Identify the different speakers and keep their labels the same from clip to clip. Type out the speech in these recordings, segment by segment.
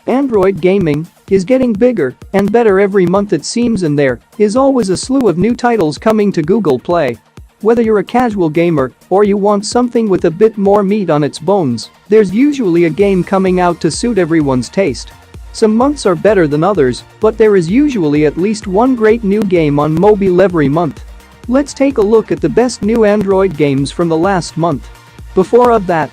Speaker 1: Android gaming is getting bigger and better every month it seems, and there is always a slew of new titles coming to Google Play. Whether you're a casual gamer or you want something with a bit more meat on its bones, there's usually a game coming out to suit everyone's taste. Some months are better than others, but there is usually at least one great new game on mobile every month. Let's take a look at the best new Android games from the last month. Before of that,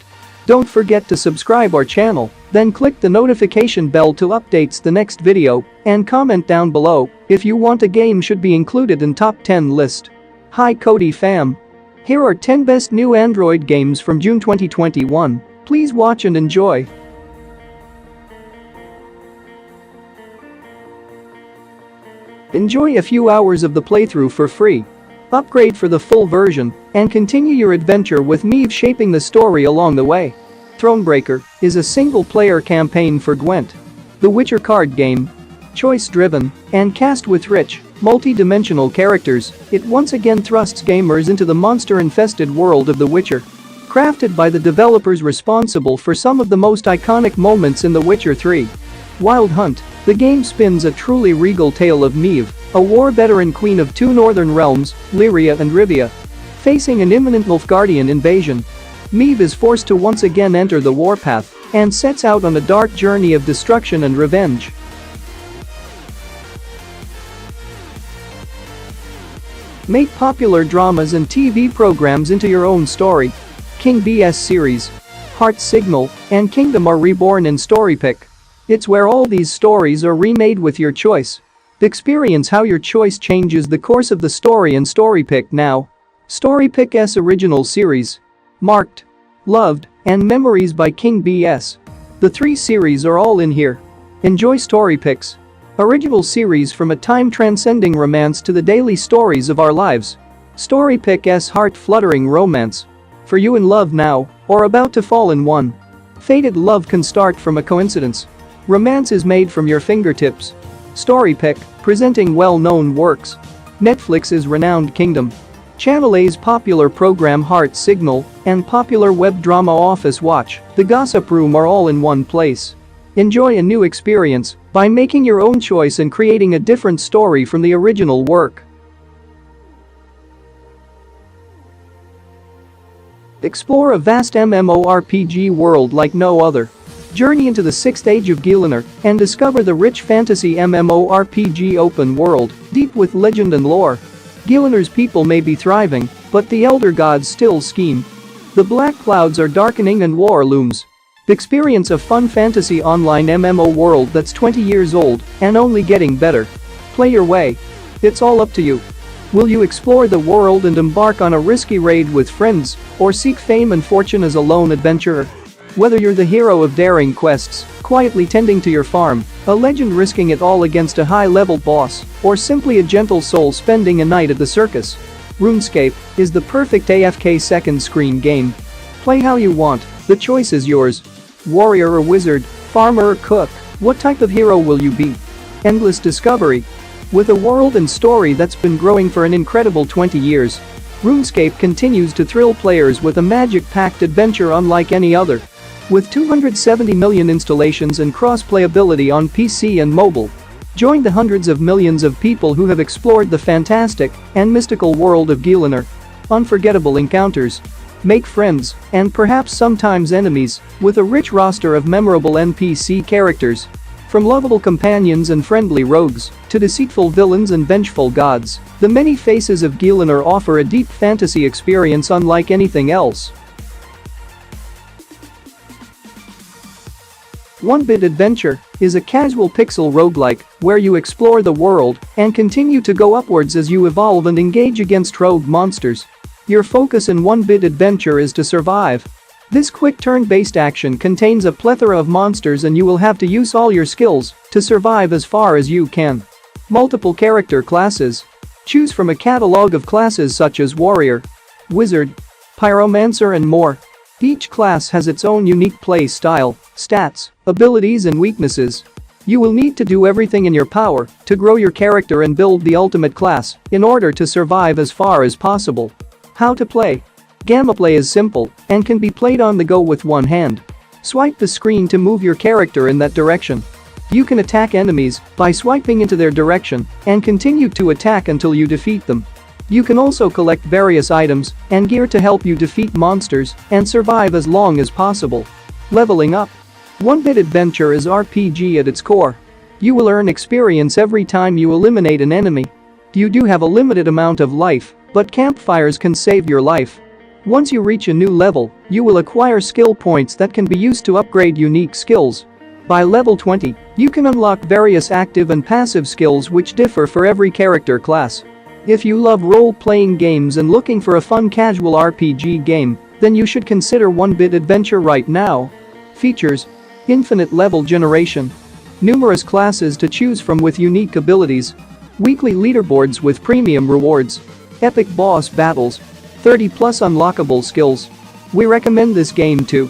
Speaker 1: don't forget to subscribe our channel, then click the notification bell to updates the next video, and comment down below if you want a game should be included in top 10 list. Hi Cody fam. Here are 10 best new Android games from June 2021. Please watch and enjoy. Enjoy a few hours of the playthrough for free. Upgrade for the full version and continue your adventure with Meave shaping the story along the way. Thronebreaker is a single-player campaign for Gwent. The Witcher card game. Choice-driven and cast with rich, multi-dimensional characters, it once again thrusts gamers into the monster-infested world of The Witcher. Crafted by the developers responsible for some of the most iconic moments in The Witcher 3. Wild Hunt, the game spins a truly regal tale of Meave, a war-veteran queen of two northern realms, Lyria and Rivia. Facing an imminent Nilfgaardian invasion, Meave is forced to once again enter the warpath and sets out on a dark journey of destruction and revenge. Make popular dramas and TV programs into your own story. King BS series, Heart Signal, and Kingdom are reborn in Storypick. It's where all these stories are remade with your choice. Experience how your choice changes the course of the story in Storypick now. Storypick's original series. Marked, Loved, and Memories by King BS. The 3 series are all in here. Enjoy Storypick's original series from a time-transcending romance to the daily stories of our lives. Storypick's heart-fluttering romance. For you in love now, or about to fall in one. Fated love can start from a coincidence. Romance is made from your fingertips. Storypick, presenting well-known works. Netflix's renowned Kingdom. Channel A's popular program Heart Signal, and popular web drama Office Watch, The Gossip Room are all in one place. Enjoy a new experience by making your own choice and creating a different story from the original work. Explore a vast MMORPG world like no other. Journey into the 6th age of Gielinor and discover the rich fantasy MMORPG open world, deep with legend and lore. Gielinor's people may be thriving, but the elder gods still scheme. The black clouds are darkening and war looms. Experience a fun fantasy online MMO world that's 20 years old and only getting better. Play your way. It's all up to you. Will you explore the world and embark on a risky raid with friends, or seek fame and fortune as a lone adventurer? Whether you're the hero of daring quests, quietly tending to your farm, a legend risking it all against a high-level boss, or simply a gentle soul spending a night at the circus, RuneScape is the perfect AFK second screen game. Play how you want, the choice is yours. Warrior or wizard, farmer or cook, what type of hero will you be? Endless discovery. With a world and story that's been growing for an incredible 20 years, RuneScape continues to thrill players with a magic-packed adventure unlike any other. With 270 million installations and cross-playability on PC and mobile, join the hundreds of millions of people who have explored the fantastic and mystical world of Gielinor. Unforgettable encounters. Make friends, and perhaps sometimes enemies, with a rich roster of memorable NPC characters. From lovable companions and friendly rogues, to deceitful villains and vengeful gods, the many faces of Gielinor offer a deep fantasy experience unlike anything else. OneBit Adventure is a casual pixel roguelike where you explore the world and continue to go upwards as you evolve and engage against rogue monsters. Your focus in OneBit Adventure is to survive. This quick turn-based action contains a plethora of monsters and you will have to use all your skills to survive as far as you can. Multiple character classes. Choose from a catalog of classes such as Warrior, Wizard, Pyromancer and more. Each class has its own unique play style, stats, abilities and weaknesses. You will need to do everything in your power to grow your character and build the ultimate class in order to survive as far as possible. How to play? Gameplay is simple and can be played on the go with one hand. Swipe the screen to move your character in that direction. You can attack enemies by swiping into their direction and continue to attack until you defeat them. You can also collect various items and gear to help you defeat monsters and survive as long as possible. Leveling up. OneBit Adventure is RPG at its core. You will earn experience every time you eliminate an enemy. You do have a limited amount of life, but campfires can save your life. Once you reach a new level, you will acquire skill points that can be used to upgrade unique skills. By level 20, you can unlock various active and passive skills which differ for every character class. If you love role-playing games and looking for a fun casual RPG game, then you should consider OneBit Adventure right now. Features: infinite level generation, numerous classes to choose from with unique abilities, weekly leaderboards with premium rewards, epic boss battles, 30+ unlockable skills. We recommend this game to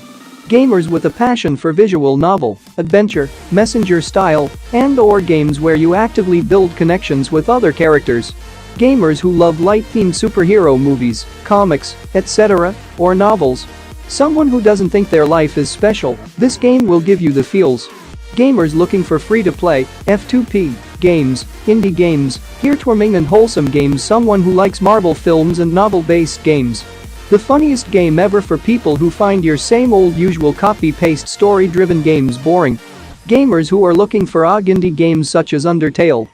Speaker 1: gamers with a passion for visual novel, adventure, messenger style, and/or games where you actively build connections with other characters. Gamers who love light-themed superhero movies, comics, etc., or novels. Someone who doesn't think their life is special, this game will give you the feels. Gamers looking for free-to-play, F2P, games, indie games, heartwarming and wholesome games. Someone who likes Marvel films and novel-based games. The funniest game ever for people who find your same old usual copy-paste story-driven games boring. Gamers who are looking for indie games such as Undertale.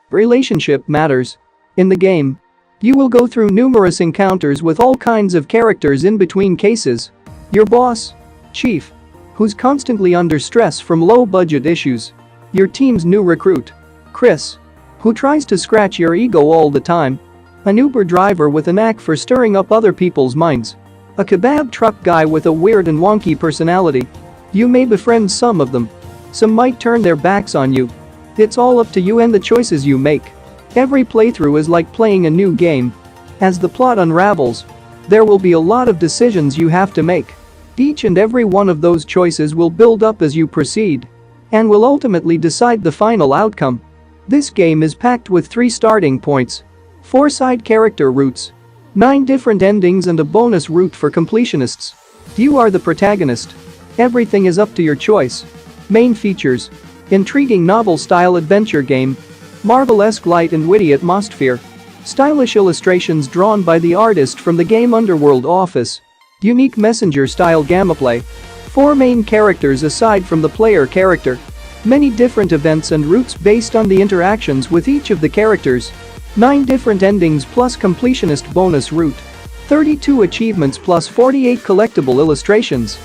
Speaker 1: Relationship matters. In the game, you will go through numerous encounters with all kinds of characters in between cases. Your boss, Chief, who's constantly under stress from low-budget issues. Your team's new recruit, Chris, who tries to scratch your ego all the time. An Uber driver with a knack for stirring up other people's minds. A kebab truck guy with a weird and wonky personality. You may befriend some of them. Some might turn their backs on you. It's all up to you and the choices you make. Every playthrough is like playing a new game. As the plot unravels, there will be a lot of decisions you have to make. Each and every one of those choices will build up as you proceed and will ultimately decide the final outcome. This game is packed with 3 starting points, 4 side character routes, 9 different endings and a bonus route for completionists. You are the protagonist. Everything is up to your choice. Main features: intriguing novel-style adventure game, Marvel-esque light and witty atmosphere, stylish illustrations drawn by the artist from the game Underworld Office, unique messenger-style gameplay, 4 main characters aside from the player character, many different events and routes based on the interactions with each of the characters, 9 different endings plus completionist bonus route, 32 achievements plus 48 collectible illustrations.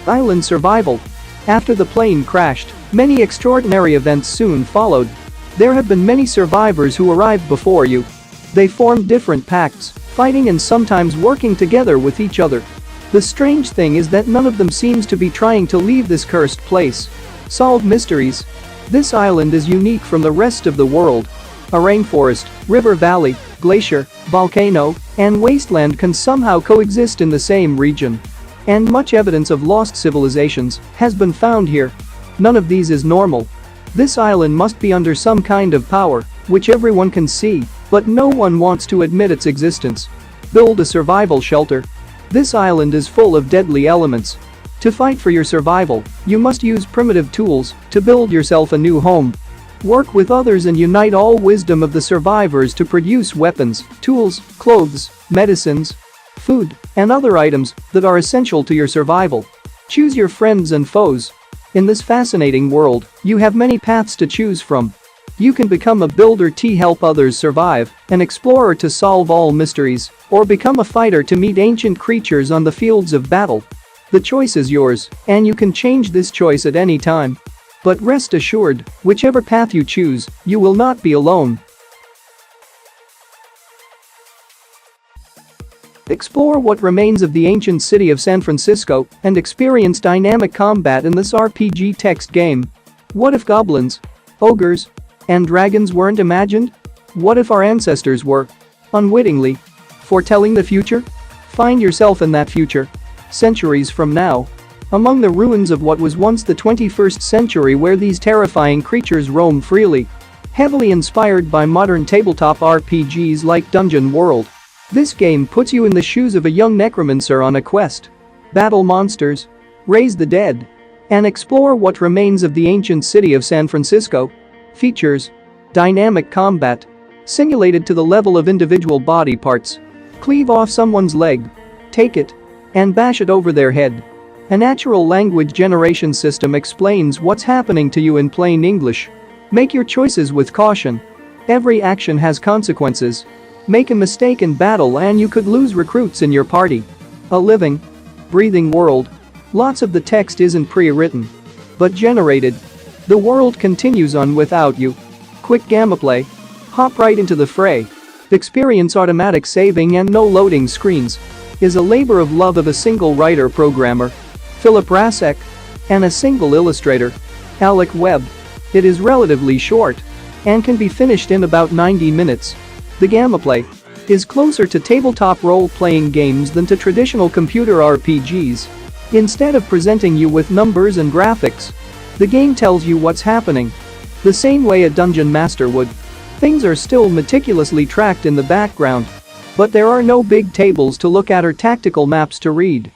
Speaker 1: Island survival. After the plane crashed, many extraordinary events soon followed. There have been many survivors who arrived before you. They formed different pacts, fighting and sometimes working together with each other. The strange thing is that none of them seems to be trying to leave this cursed place. Solve mysteries. This island is unique from the rest of the world. A rainforest, river valley, glacier, volcano, and wasteland can somehow coexist in the same region. And much evidence of lost civilizations has been found here. None of these is normal. This island must be under some kind of power, which everyone can see, but no one wants to admit its existence. Build a survival shelter. This island is full of deadly elements. To fight for your survival, you must use primitive tools to build yourself a new home. Work with others and unite all wisdom of the survivors to produce weapons, tools, clothes, medicines, food, and other items that are essential to your survival. Choose your friends and foes. In this fascinating world, you have many paths to choose from. You can become a builder to help others survive, an explorer to solve all mysteries, or become a fighter to meet ancient creatures on the fields of battle. The choice is yours, and you can change this choice at any time. But rest assured, whichever path you choose, you will not be alone. Explore what remains of the ancient city of San Francisco and experience dynamic combat in this RPG text game. What if goblins, ogres, and dragons weren't imagined? What if our ancestors were? Unwittingly. Foretelling the future? Find yourself in that future. Centuries from now. Among the ruins of what was once the 21st century where these terrifying creatures roam freely. Heavily inspired by modern tabletop RPGs like Dungeon World. This game puts you in the shoes of a young necromancer on a quest. Battle monsters. Raise the dead. And explore what remains of the ancient city of San Francisco. Features. Dynamic combat. Simulated to the level of individual body parts. Cleave off someone's leg. Take it. And bash it over their head. A natural language generation system explains what's happening to you in plain English. Make your choices with caution. Every action has consequences. Make a mistake in battle and you could lose recruits in your party. A living, breathing world. Lots of the text isn't pre-written. But generated. The world continues on without you. Quick gameplay. Hop right into the fray. Experience automatic saving and no loading screens. Is a labor of love of a single writer-programmer. Philip Rasek. And a single illustrator. Alec Webb. It is relatively short. And can be finished in about 90 minutes. The gameplay is closer to tabletop role-playing games than to traditional computer RPGs. Instead of presenting you with numbers and graphics, the game tells you what's happening. The same way a dungeon master would. Things are still meticulously tracked in the background. But there are no big tables to look at or tactical maps to read.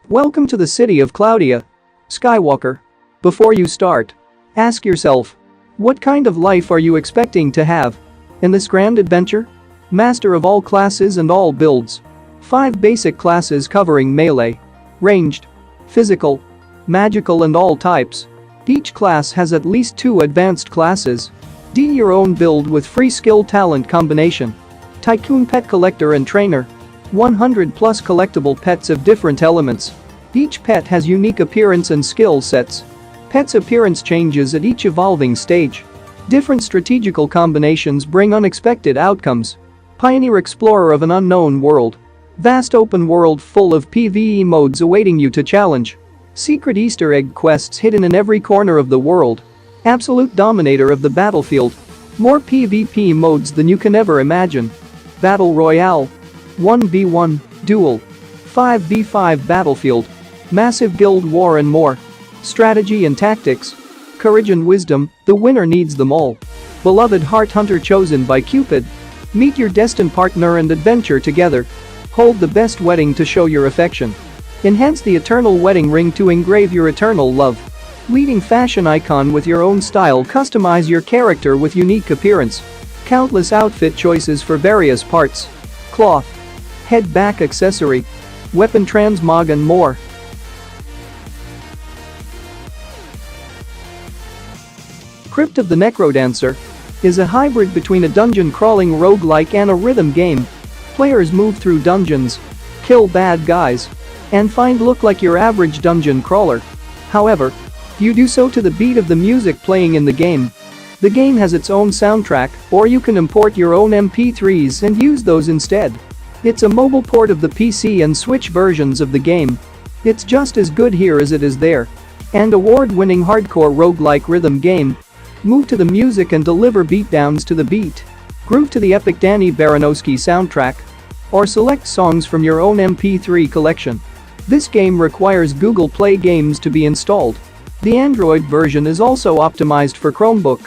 Speaker 1: Welcome to the city of Cloudia. Skywalker. Before you start, ask yourself, what kind of life are you expecting to have? In this grand adventure? Master of all classes and all builds. 5 basic classes covering melee, ranged, physical, magical and all types. Each class has at least 2 advanced classes. Do your own build with free skill talent combination. Tycoon pet collector and trainer. 100 plus collectible pets of different elements. Each pet has unique appearance and skill sets. Pet's appearance changes at each evolving stage. Different strategical combinations bring unexpected outcomes. Pioneer explorer of an unknown world. Vast open world full of PvE modes awaiting you to challenge. Secret Easter egg quests hidden in every corner of the world. Absolute dominator of the battlefield. More PvP modes than you can ever imagine. Battle Royale. 1v1, duel. 5v5 battlefield. Massive guild war and more. Strategy and tactics. Courage and wisdom, the winner needs them all. Beloved heart hunter chosen by Cupid. Meet your destined partner and adventure together. Hold the best wedding to show your affection. Enhance the eternal wedding ring to engrave your eternal love. Leading fashion icon with your own style, customize your character with unique appearance. Countless outfit choices for various parts. Cloth. Head back accessory. Weapon transmog and more. Crypt of the NecroDancer is a hybrid between a dungeon-crawling roguelike and a rhythm game. Players move through dungeons, kill bad guys, and find look like your average dungeon crawler. However, you do so to the beat of the music playing in the game. The game has its own soundtrack, or you can import your own MP3s and use those instead. It's a mobile port of the PC and Switch versions of the game. It's just as good here as it is there. And award-winning hardcore roguelike rhythm game. Move to the music and deliver beatdowns to the beat. Groove to the epic Danny Baranowski soundtrack. Or select songs from your own MP3 collection. This game requires Google Play Games to be installed. The Android version is also optimized for Chromebook.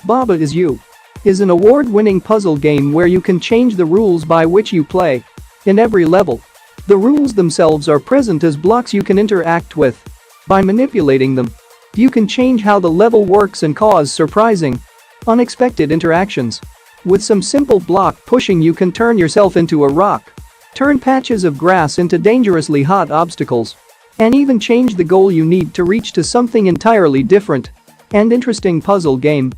Speaker 1: Baba Is You is an award-winning puzzle game where you can change the rules by which you play. In every level, the rules themselves are present as blocks you can interact with. By manipulating them, you can change how the level works and cause surprising, unexpected interactions. With some simple block pushing, you can turn yourself into a rock, turn patches of grass into dangerously hot obstacles, and even change the goal you need to reach to something entirely different. And interesting puzzle game.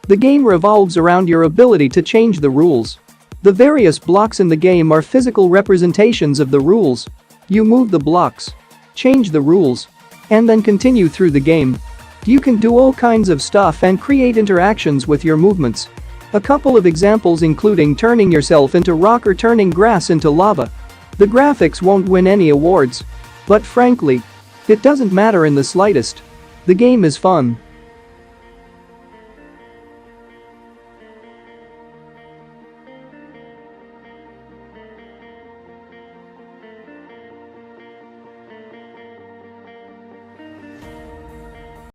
Speaker 1: The game revolves around your ability to change the rules. The various blocks in the game are physical representations of the rules. You move the blocks, change the rules, and then continue through the game. You can do all kinds of stuff and create interactions with your movements. A couple of examples including turning yourself into rock or turning grass into lava. The graphics won't win any awards. But frankly, It doesn't matter in the slightest. The game is fun.